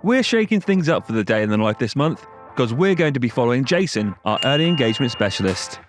We're shaking things up for the day in the life this month because we're going to be following Jason, our early engagement specialist.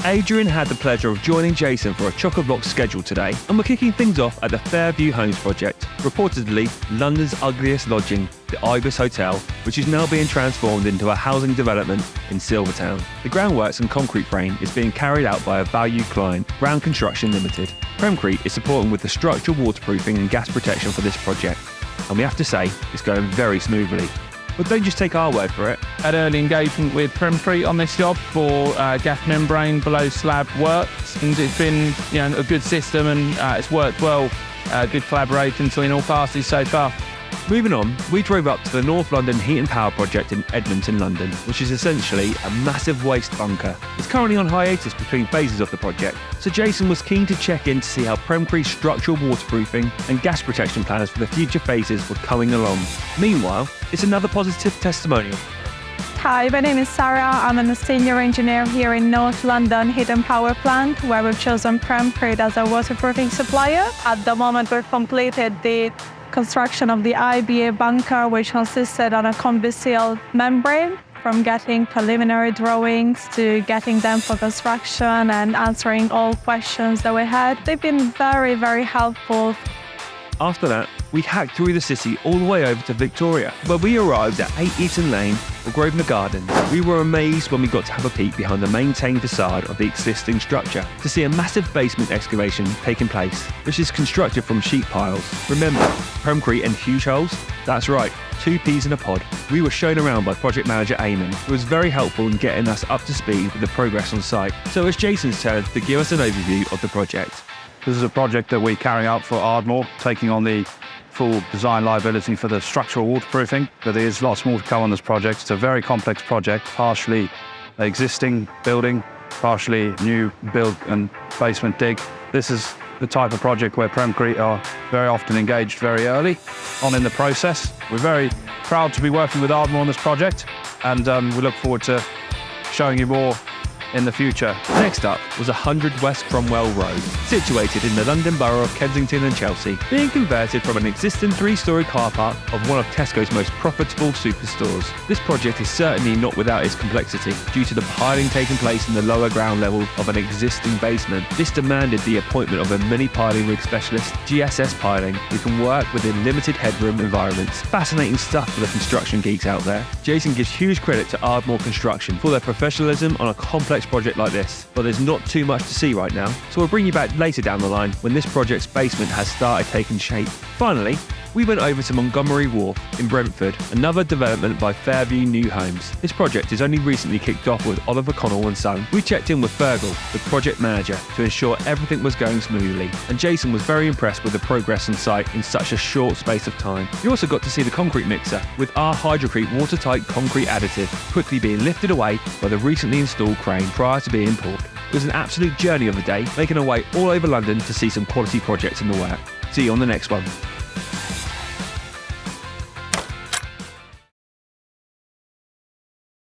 Adrian had the pleasure of joining Jason for a chock-a-block schedule today, and we're kicking things off at the Fairview Homes project, reportedly London's ugliest lodging, the Ibis Hotel, which is now being transformed into a housing development in Silvertown. The groundworks and concrete frame is being carried out by a valued client, Brown Construction Limited. Premcrete is supporting with the structural waterproofing and gas protection for this project, and we have to say it's going very smoothly. But don't just take our word for it. Had early engagement with Premcrete on this job for gas membrane below slab works, and it's been a good system, and it's worked well. Good collaboration between all parties so far. Moving on, we drove up to the North London Heat and Power project in Edmonton, London, which is essentially a massive waste bunker. It's currently on hiatus between phases of the project, so Jason was keen to check in to see how Premcrete's structural waterproofing and gas protection plans for the future phases were coming along. Meanwhile, it's another positive testimonial. Hi, my name is Sarah. I'm a senior engineer here in North London Heat and Power Plant, where we've chosen Premcrete as our waterproofing supplier. At the moment, we've completed the construction of the IBA bunker, which consisted on a concealed membrane, from getting preliminary drawings to getting them for construction and answering all questions that we had. They've been very, very helpful. After that, we hacked through the city all the way over to Victoria, where we arrived at 8 Eaton Lane or Grosvenor Gardens. We were amazed when we got to have a peek behind the maintained facade of the existing structure to see a massive basement excavation taking place, which is constructed from sheet piles. Remember, Premcrete and huge holes? That's right, 2 peas in a pod. We were shown around by project manager Eamon, who was very helpful in getting us up to speed with the progress on site. So it's Jason's turn to give us an overview of the project. This is a project that we're carrying out for Ardmore, taking on the full design liability for the structural waterproofing. But there is lots more to come on this project. It's a very complex project, partially existing building, partially new build and basement dig. This is the type of project where Premcrete are very often engaged very early on in the process. We're very proud to be working with Ardmore on this project, and we look forward to showing you more in the future. Next up was 100 West Cromwell Road, situated in the London Borough of Kensington and Chelsea, being converted from an existing 3-storey car park of one of Tesco's most profitable superstores. This project is certainly not without its complexity due to the piling taking place in the lower ground level of an existing basement. This demanded the appointment of a mini piling rig specialist, GSS Piling, who can work within limited headroom environments. Fascinating stuff for the construction geeks out there. Jason gives huge credit to Ardmore Construction for their professionalism on a complex project like this, but there's not too much to see right now, so we'll bring you back later down the line when this project's basement has started taking shape. Finally, we went over to Montgomery Wharf in Brentford, another development by Fairview New Homes. This project is only recently kicked off with Oliver Connell and Son. We checked in with Fergal, the project manager, to ensure everything was going smoothly, and Jason was very impressed with the progress on site in such a short space of time. We also got to see the concrete mixer with our Hydrocrete watertight concrete additive quickly being lifted away by the recently installed crane prior to being poured. It was an absolute journey of the day, making our way all over London to see some quality projects in the work. See you on the next one.